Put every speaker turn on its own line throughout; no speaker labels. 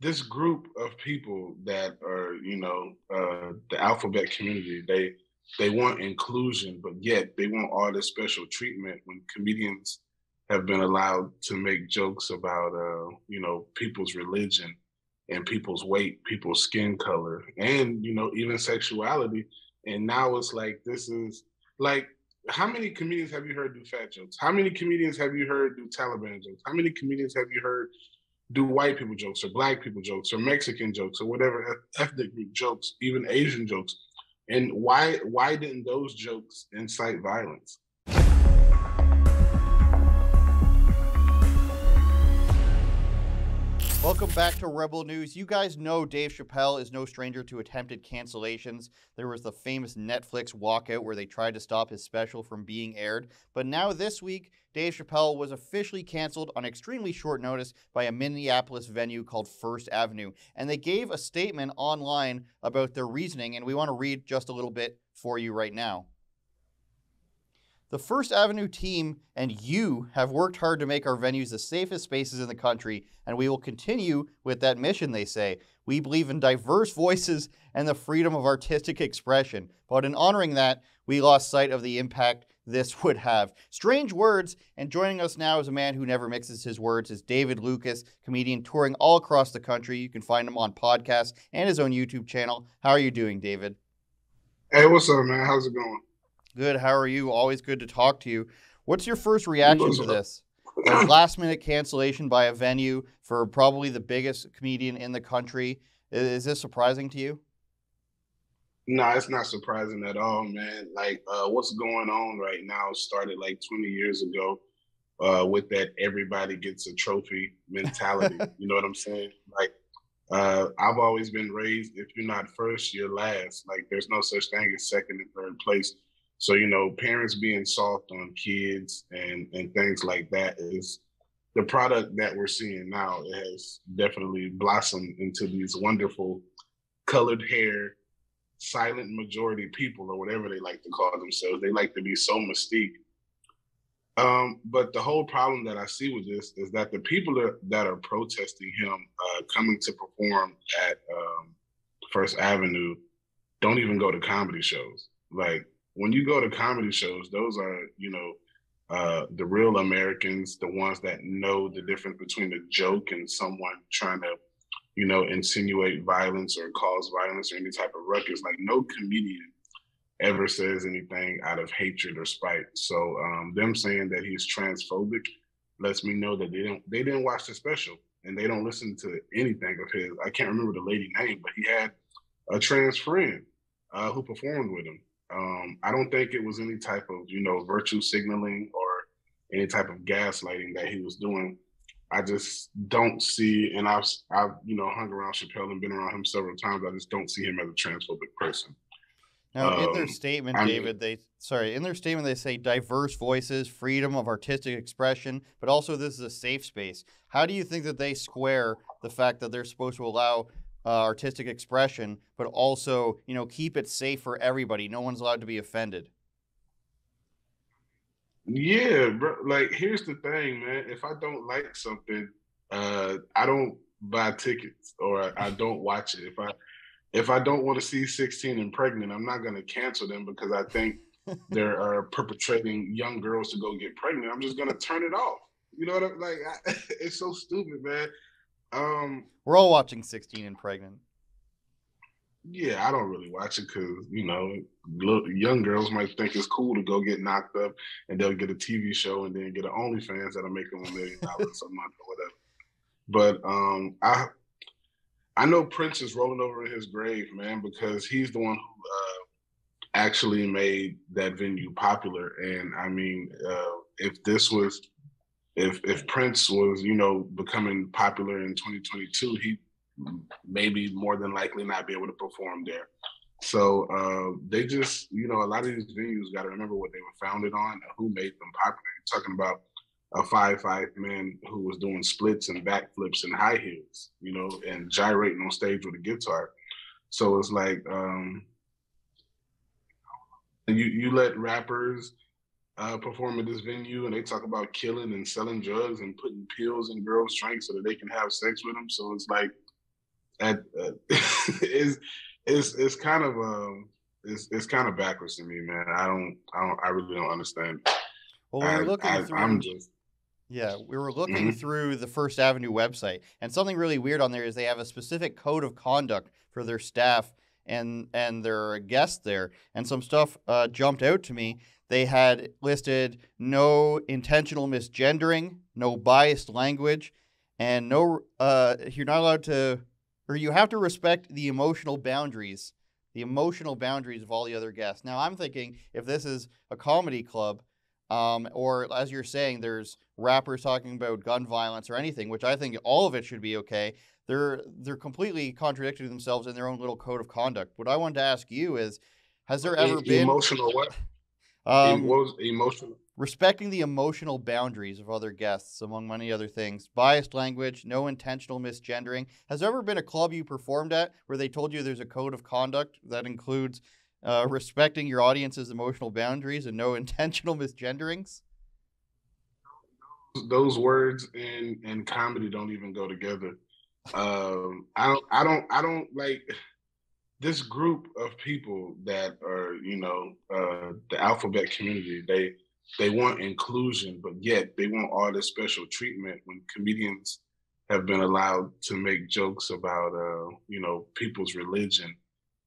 this group of people that are, the alphabet community, they want inclusion, but yet they want all this special treatment when comedians have been allowed to make jokes about, people's religion and people's weight, people's skin color, and, even sexuality. And now it's like, this is like, how many comedians have you heard do fat jokes? How many comedians have you heard do Taliban jokes? How many comedians have you heard do white people jokes or black people jokes or Mexican jokes or whatever ethnic group jokes, even Asian jokes? And why didn't those jokes incite violence?
Welcome back to Rebel News. You guys know Dave Chappelle is no stranger to attempted cancellations. There was the famous Netflix walkout where they tried to stop his special from being aired. But now this week, Dave Chappelle was officially canceled on extremely short notice by a Minneapolis venue called First Avenue. And they gave a statement online about their reasoning, and we want to read just a little bit for you right now. The First Avenue team and you have worked hard to make our venues the safest spaces in the country, and we will continue with that mission, they say. We believe in diverse voices and the freedom of artistic expression, but in honoring that, we lost sight of the impact this would have. Strange words, and joining us now is a man who never mixes his words, is David Lucas, comedian touring all across the country. You can find him on podcasts and his own YouTube channel. How are you doing, David?
Hey, what's up, man? How's it going?
Good. How are you? Always good to talk to you. What's your first reaction to this? A last-minute cancellation by a venue for probably the biggest comedian in the country. Is this surprising to you?
No, it's not surprising at all, man. Like, what's going on right now started like 20 years ago with that everybody gets a trophy mentality. You know what I'm saying? Like, I've always been raised, if you're not first, you're last. Like, there's no such thing as second and third place. So, parents being soft on kids and things like that is the product that we're seeing now. It has definitely blossomed into these wonderful colored hair, silent majority people, or whatever they like to call themselves. They like to be so mystique. But the whole problem that I see with this is that the people that are protesting him coming to perform at First Avenue don't even go to comedy shows. Like, when you go to comedy shows, those are, the real Americans, the ones that know the difference between a joke and someone trying to, insinuate violence or cause violence or any type of ruckus. Like, no comedian ever says anything out of hatred or spite. So them saying that he's transphobic lets me know that they didn't watch the special and they don't listen to anything of his. I can't remember the lady name, but he had a trans friend who performed with him. I don't think it was any type of, virtue signaling or any type of gaslighting that he was doing. I just don't see, and I've hung around Chappelle and been around him several times. I just don't see him as a transphobic person.
Now, in their statement, David, they say diverse voices, freedom of artistic expression, but also this is a safe space. How do you think that they square the fact that they're supposed to allow artistic expression, but also, keep it safe for everybody? No one's allowed to be offended.
Yeah, bro. Like, here's the thing, man. If I don't like something, I don't buy tickets or I don't watch it. If I don't want to see 16 and Pregnant, I'm not going to cancel them because I think they're perpetrating young girls to go get pregnant. I'm just going to turn it off. You know what I'm like? It's so stupid, man.
We're all watching 16 and Pregnant.
Yeah, I don't really watch it because, young girls might think it's cool to go get knocked up and they'll get a TV show and then get an OnlyFans that'll make them $1 million a month or whatever. But I know Prince is rolling over in his grave, man, because he's the one who actually made that venue popular. And I mean, if Prince was, becoming popular in 2022, he maybe more than likely not be able to perform there. So they just, a lot of these venues got to remember what they were founded on and who made them popular. You're talking about a 5'5" man who was doing splits and backflips and high heels, and gyrating on stage with a guitar. So it's like you let rappers perform at this venue and they talk about killing and selling drugs and putting pills in girls' drinks so that they can have sex with them. So it's like, at is it's kind of it's kind of backwards to me, man. I really don't understand.
Well, we were looking
I'm
through.
just
Yeah, we were looking
mhm.
through the First Avenue website, and something really weird on there is they have a specific code of conduct for their staff and their guests there, and some stuff jumped out to me. They had listed no intentional misgendering, no biased language, and no you're not allowed to, or you have to respect the emotional boundaries of all the other guests. Now, I'm thinking if this is a comedy club, or as you're saying, there's rappers talking about gun violence or anything, which I think all of it should be okay. They're completely contradicting themselves in their own little code of conduct. What I wanted to ask you is, has there ever been
Emotional what?
um,
What was emotional?
respecting the emotional boundaries of other guests, among many other things, biased language, no intentional misgendering? Has there ever been a club you performed at where they told you there's a code of conduct that includes respecting your audience's emotional boundaries and no intentional misgenderings?
Those words in comedy don't even go together. I don't like this group of people that are, the alphabet community. They want inclusion, but yet they want all this special treatment when comedians have been allowed to make jokes about, people's religion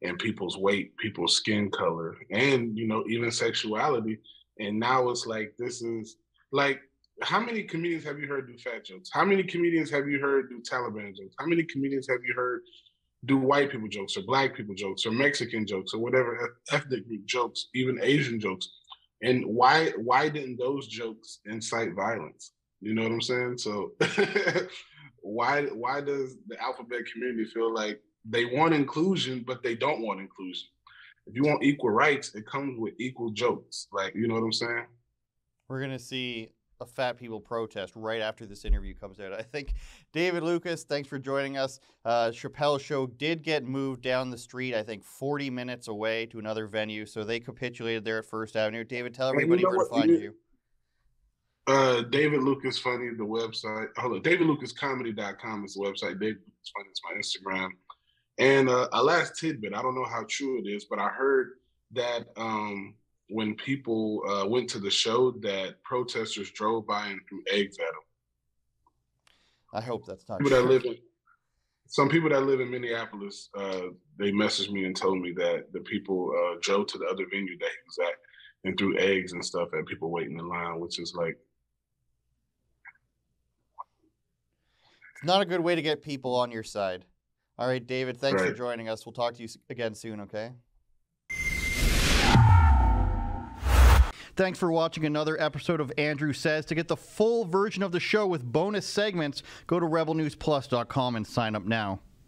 and people's weight, people's skin color, and even sexuality. And now it's like this is like how many comedians have you heard do fat jokes? How many comedians have you heard do Taliban jokes? How many comedians have you heard do white people jokes or black people jokes or Mexican jokes or whatever ethnic group jokes, even Asian jokes? And why didn't those jokes incite violence? You know what I'm saying? So why does the alphabet community feel like they want inclusion but they don't want inclusion? If you want equal rights, it comes with equal jokes. Like, you know what I'm saying?
We're going to see a fat people protest right after this interview comes out. I think. David Lucas, thanks for joining us. Chappelle's show did get moved down the street, I think 40 minutes away to another venue, so they capitulated there at First Avenue. David, tell everybody where to find you.
David Lucas Funny, the website. Hold on, DavidLucasComedy.com is the website. David Lucas Funny is my Instagram. And a last tidbit, I don't know how true it is, but I heard that when people went to the show, that protesters drove by and threw eggs at them.
I hope that's not
people
true.
Some people that live in Minneapolis, they messaged me and told me that the people drove to the other venue that he was at and threw eggs and stuff at people waiting in line, which is like,
it's not a good way to get people on your side. All right, David, thanks
right.
for joining us. We'll talk to you again soon, okay? Thanks for watching another episode of Andrew Says. To get the full version of the show with bonus segments, go to rebelnewsplus.com and sign up now.